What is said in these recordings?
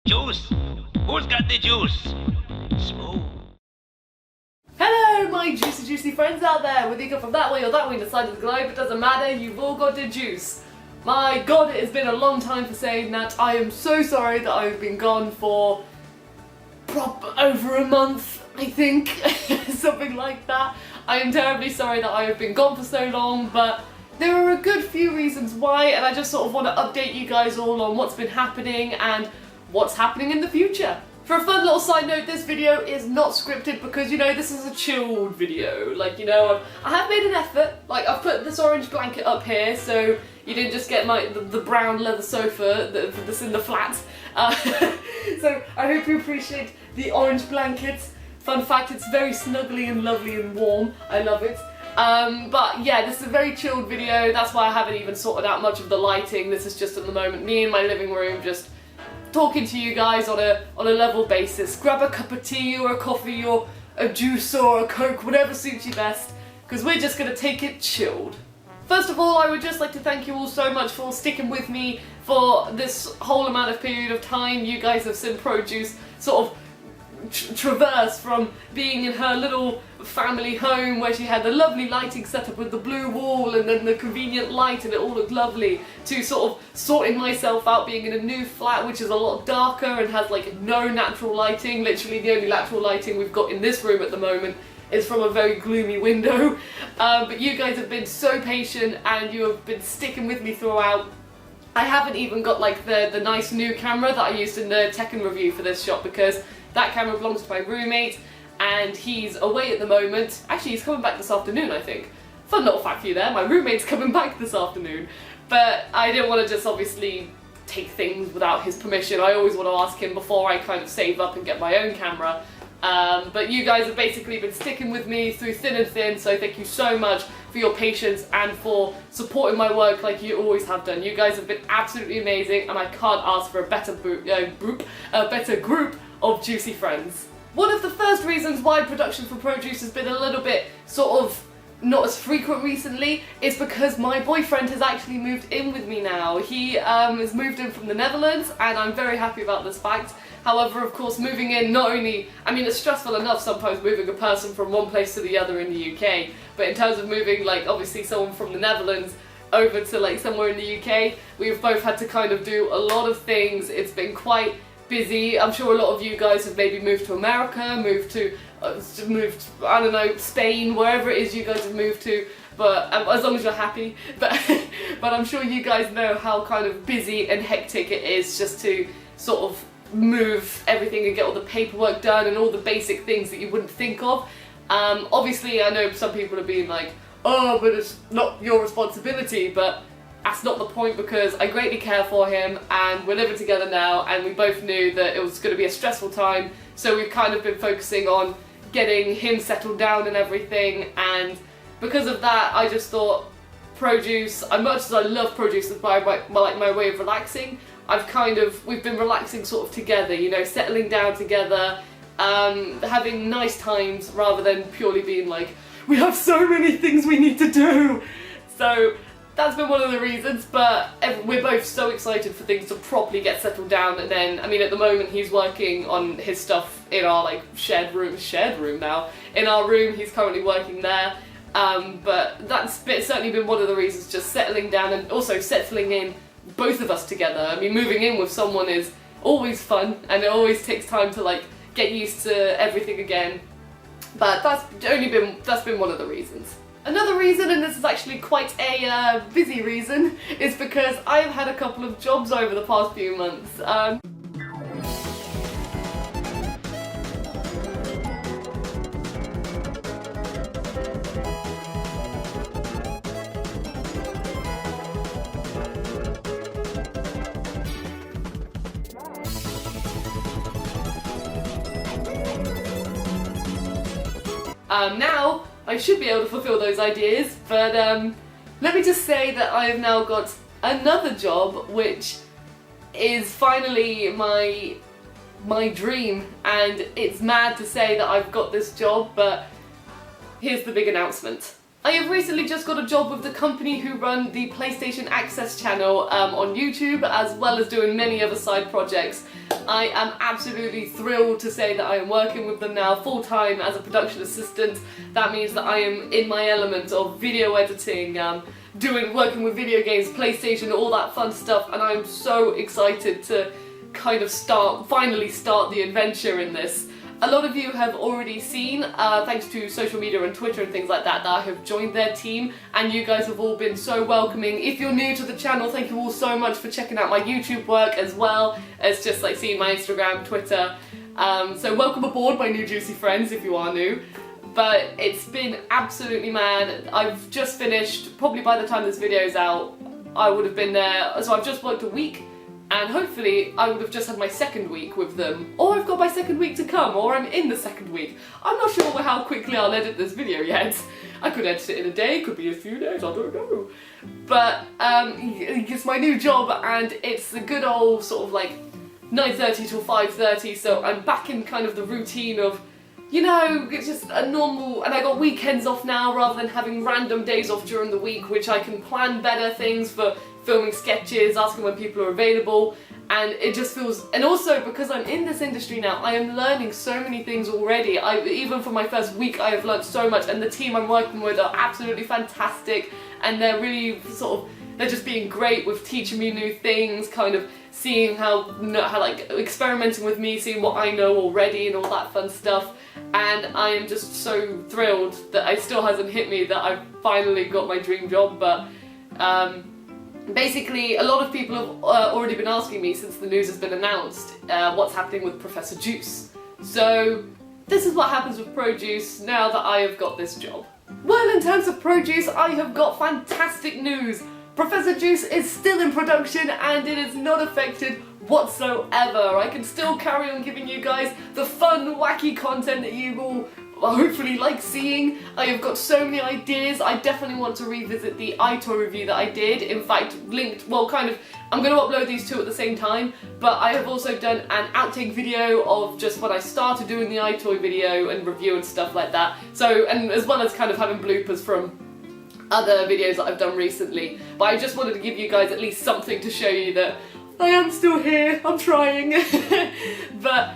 Juice? Who's got the juice? Smooth. Hello, my juicy friends out there. Whether you come from that way or that way in the side of the globe, it doesn't matter, you've all got the juice. My god, it has been a long time for saying that. I am so sorry that I've been gone for over a month, I think. Something like that. I am terribly sorry that I have been gone for so long, but there are a good few reasons why, and I just sort of want to update you guys all on what's been happening and what's happening in the future. For a fun little side note, this video is not scripted because, you know, this is a chilled video. Like, you know, I have made an effort. Like, I've put this orange blanket up here, so you didn't just get the brown leather sofa that's in the flat. So I hope you appreciate the orange blanket. Fun fact, it's very snuggly and lovely and warm. I love it. But yeah, this is a very chilled video. That's why I haven't even sorted out much of the lighting. This is just at the moment me in my living room just talking to you guys on a level basis. Grab a cup of tea or a coffee or a juice or a Coke, whatever suits you best, because we're just going to take it chilled. First of all, I would just like to thank you all so much for sticking with me for this whole amount of period of time. You guys have seen Produce sort of traverse from being in her little family home where she had the lovely lighting set up with the blue wall and then the convenient light and it all looked lovely, to sort of sorting myself out being in a new flat which is a lot darker and has like no natural lighting. Literally the only natural lighting we've got in this room at the moment is from a very gloomy window. But you guys have been so patient and you have been sticking with me throughout. I haven't even got like the nice new camera that I used in the Tekken review for this shop because that camera belongs to my roommate and he's away at the moment. Actually, he's coming back this afternoon, I think. Fun little fact for you there, my roommate's coming back this afternoon. But I didn't want to just obviously take things without his permission. I always want to ask him before I kind of save up and get my own camera. But you guys have basically been sticking with me through thin and thin, so thank you so much for your patience and for supporting my work like you always have done. You guys have been absolutely amazing and I can't ask for a better group of juicy friends. One of the first reasons why production for Produce has been a little bit sort of not as frequent recently is because my boyfriend has actually moved in with me now. He has moved in from the Netherlands and I'm very happy about this fact. However, of course, moving in not only, I mean, it's stressful enough sometimes moving a person from one place to the other in the UK, but in terms of moving, like, obviously someone from the Netherlands over to, like, somewhere in the UK, we've both had to kind of do a lot of things. It's been quite busy. I'm sure a lot of you guys have maybe moved to America, moved, I don't know, Spain, wherever it is you guys have moved to, but as long as you're happy. But I'm sure you guys know how kind of busy and hectic it is just to sort of move everything and get all the paperwork done and all the basic things that you wouldn't think of. Obviously, I know some people are being like, oh, but it's not your responsibility, but that's not the point because I greatly care for him and we're living together now and we both knew that it was going to be a stressful time, so we've kind of been focusing on getting him settled down and everything, and because of that I just thought Produce, as much as I love Produce as my way of relaxing, we've been relaxing sort of together, you know, settling down together, having nice times rather than purely being like, we have so many things we need to do. So that's been one of the reasons, but we're both so excited for things to properly get settled down. And then, I mean, at the moment he's working on his stuff in our like shared room now. In our room, he's currently working there. But that's certainly been one of the reasons, just settling down and also settling in both of us together. I mean, moving in with someone is always fun and it always takes time to like get used to everything again. But that's been one of the reasons. Another reason, and this is actually quite a busy reason, is because I've had a couple of jobs over the past few months. Now, I should be able to fulfill those ideas, but let me just say that I have now got another job, which is finally my dream, and it's mad to say that I've got this job, but here's the big announcement. I have recently just got a job with the company who run the PlayStation Access channel on YouTube, as well as doing many other side projects. I am absolutely thrilled to say that I am working with them now full-time as a production assistant. That means that I am in my element of video editing, working with video games, PlayStation, all that fun stuff, and I'm so excited to kind of finally start the adventure in this. A lot of you have already seen, thanks to social media and Twitter and things like that, that I have joined their team, and you guys have all been so welcoming. If you're new to the channel, thank you all so much for checking out my YouTube work as well as just like seeing my Instagram, Twitter. So welcome aboard, my new juicy friends, if you are new. But it's been absolutely mad. I've just finished, probably by the time this video is out, I would have been there, so I've just worked a week, and hopefully I would have just had my second week with them, or I've got my second week to come, or I'm in the second week. I'm not sure how quickly I'll edit this video yet. I could edit it in a day, could be a few days, I don't know. But it's my new job, and it's a good old sort of like 9:30 till 5:30, so I'm back in kind of the routine of, you know, it's just a normal, and I got weekends off now rather than having random days off during the week, which I can plan better things for filming sketches, asking when people are available, and it just feels, and also because I'm in this industry now, I am learning so many things already. Even for my first week, I have learned so much, and the team I'm working with are absolutely fantastic, and they're really they're just being great with teaching me new things, kind of seeing how like experimenting with me, seeing what I know already and all that fun stuff. And I am just so thrilled that it still hasn't hit me that I've finally got my dream job, but basically a lot of people have already been asking me since the news has been announced what's happening with Professor Juice. So this is what happens with Produce now that I have got this job. Well, in terms of Produce, I have got fantastic news. Professor Juice is still in production and it is not affected whatsoever. I can still carry on giving you guys the fun, wacky content that you will hopefully like seeing. I have got so many ideas. I definitely want to revisit the iToy review that I did. In fact, linked, well, kind of, I'm going to upload these two at the same time, but I have also done an outtake video of just when I started doing the iToy video and review and stuff like that. So, and as well as kind of having bloopers from other videos that I've done recently. But I just wanted to give you guys at least something to show you that I am still here, I'm trying. But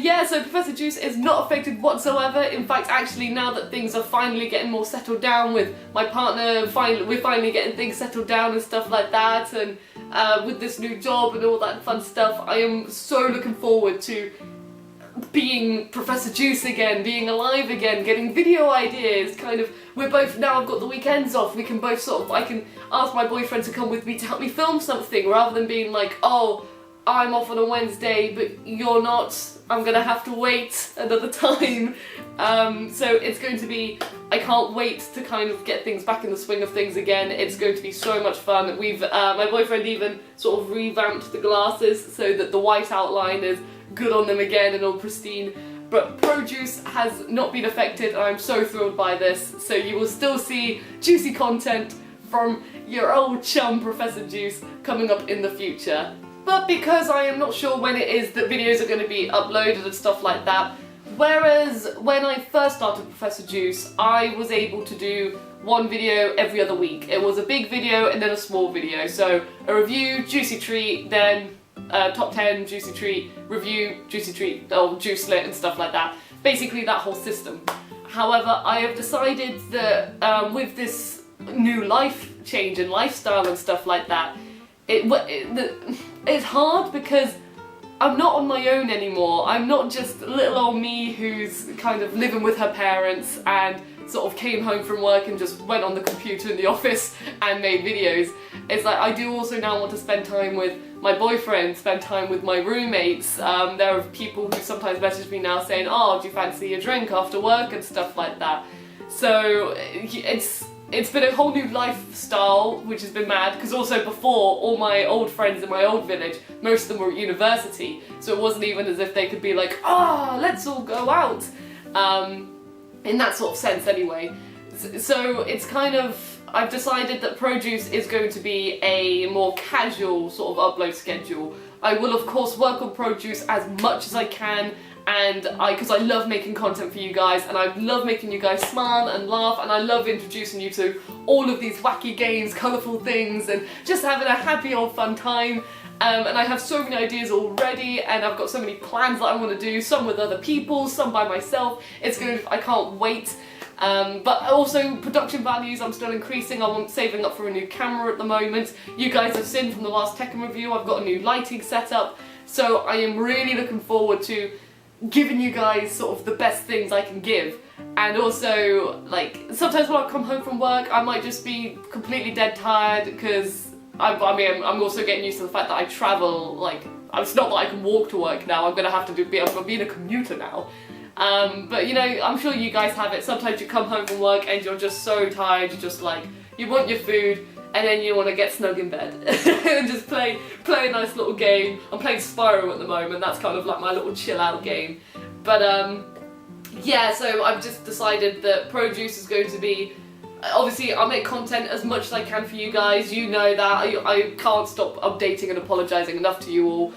yeah, so Professor Juice is not affected whatsoever. In fact, actually, now that things are finally getting more settled down with my partner, we're finally getting things settled down and stuff like that, and with this new job and all that fun stuff, I am so looking forward to being Professor Juice again, being alive again, getting video ideas, kind of, we're both, now I've got the weekends off, we can both sort of, I can ask my boyfriend to come with me to help me film something, rather than being like, oh, I'm off on a Wednesday, but you're not, I'm gonna have to wait another time. So it's going to be, I can't wait to kind of get things back in the swing of things again. It's going to be so much fun. We've, my boyfriend even sort of revamped the glasses so that the white outline is good on them again and all pristine. But Produce has not been affected, and I'm so thrilled by this. So you will still see juicy content from your old chum Professor Juice coming up in the future. But because I am not sure when it is that videos are going to be uploaded and stuff like that, whereas when I first started Professor Juice, I was able to do one video every other week. It was a big video and then a small video. So a review, juicy treat, then top 10, juicy treat, review, juicy treat, oh, juice lit and stuff like that. Basically that whole system. However, I have decided that with this new life change and lifestyle and stuff like that, it's hard because I'm not on my own anymore. I'm not just little old me who's kind of living with her parents and sort of came home from work and just went on the computer in the office and made videos. It's like I do also now want to spend time with my boyfriend, spend time with my roommates. There are people who sometimes message me now saying, oh, do you fancy a drink after work and stuff like that. So it's been a whole new lifestyle, which has been mad, because also before, all my old friends in my old village, most of them were at university, so it wasn't even as if they could be like, ah, let's all go out, in that sort of sense anyway. So it's kind of, I've decided that Produce is going to be a more casual sort of upload schedule. I will of course work on Produce as much as I can, and because I love making content for you guys, and I love making you guys smile and laugh, and I love introducing you to all of these wacky games, colourful things, and just having a happy old fun time. And I have so many ideas already, and I've got so many plans that I want to do, some with other people, some by myself. I can't wait. But also production values, I'm still increasing. I'm saving up for a new camera at the moment. You guys have seen from the last Tekken review, I've got a new lighting setup. So I am really looking forward to giving you guys sort of the best things I can give. And also, like, sometimes when I come home from work, I might just be completely dead tired because I'm also getting used to the fact that I travel, like, it's not that I can walk to work now, I'm gonna have to I'm being a commuter now. But you know, I'm sure you guys have it. Sometimes you come home from work and you're just so tired, you're just like, you want your food and then you want to get snug in bed and just play a nice little game. I'm playing Spyro at the moment, that's kind of like my little chill out game. But yeah, so I've just decided that Produce is going to be, obviously I'll make content as much as I can for you guys, you know that, I can't stop updating and apologising enough to you all.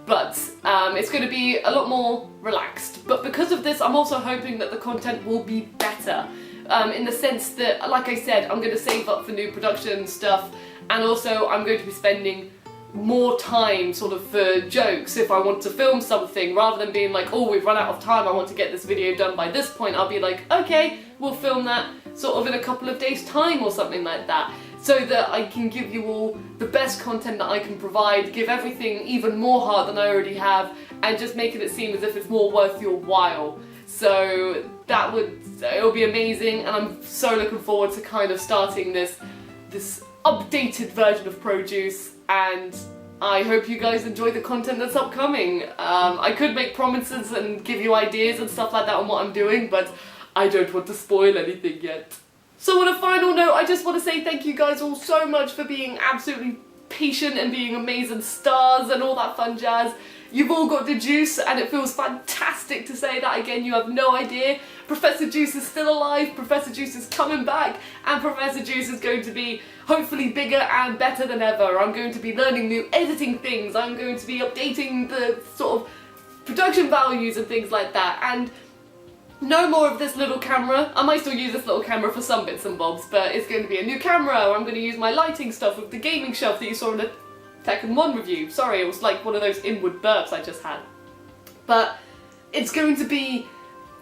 But it's going to be a lot more relaxed. But because of this, I'm also hoping that the content will be better. In the sense that, like I said, I'm going to save up for new production stuff, and also I'm going to be spending more time sort of for jokes if I want to film something, rather than being like, oh, we've run out of time, I want to get this video done by this point. I'll be like, okay, we'll film that sort of in a couple of days' time or something like that, so that I can give you all the best content that I can provide, give everything even more heart than I already have, and just making it seem as if it's more worth your while. So it'll be amazing, and I'm so looking forward to kind of starting this updated version of Produce, and I hope you guys enjoy the content that's upcoming. I could make promises and give you ideas and stuff like that on what I'm doing, but I don't want to spoil anything yet. So on a final note, I just want to say thank you guys all so much for being absolutely patient and being amazing stars and all that fun jazz. You've all got the juice, and it feels fantastic to say that again. You have no idea. Professor Juice is still alive, Professor Juice is coming back, and Professor Juice is going to be hopefully bigger and better than ever. I'm going to be learning new editing things, I'm going to be updating the sort of production values and things like that, and no more of this little camera. I might still use this little camera for some bits and bobs, but it's going to be a new camera. I'm going to use my lighting stuff with the gaming shelf that you saw in the Tekken 1 review. Sorry, it was like one of those inward burps I just had. But it's going to be...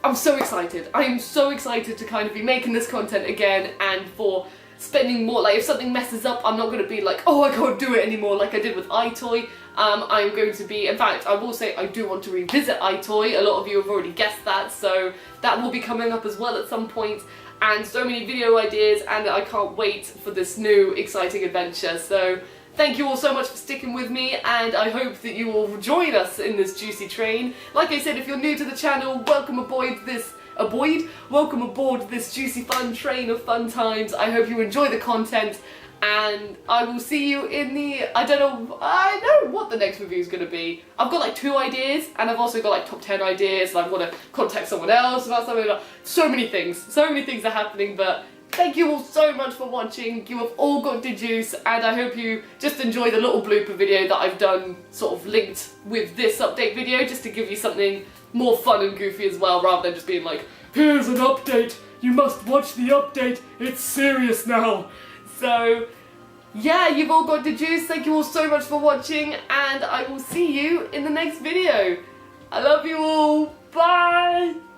I'm so excited. I am so excited to kind of be making this content again, and for spending more, like if something messes up, I'm not going to be like, oh, I can't do it anymore like I did with iToy. I'm going to be, in fact, I will say I do want to revisit iToy. A lot of you have already guessed that, so that will be coming up as well at some point. And so many video ideas, and I can't wait for this new exciting adventure. So thank you all so much for sticking with me, and I hope that you will join us in this juicy train. Like I said, if you're new to the channel, welcome aboard this juicy fun train of fun times. I hope you enjoy the content, and I will see you in the, I don't know what the next review is going to be. I've got like 2 ideas, and I've also got like top 10 ideas, and I want to contact someone else about something. So many things are happening, but thank you all so much for watching. You have all got the juice, and I hope you just enjoy the little blooper video that I've done sort of linked with this update video, just to give you something more fun and goofy as well, rather than just being like, here's an update, you must watch the update, it's serious now. So yeah, you've all got the juice. Thank you all so much for watching, and I will see you in the next video. I love you all. Bye!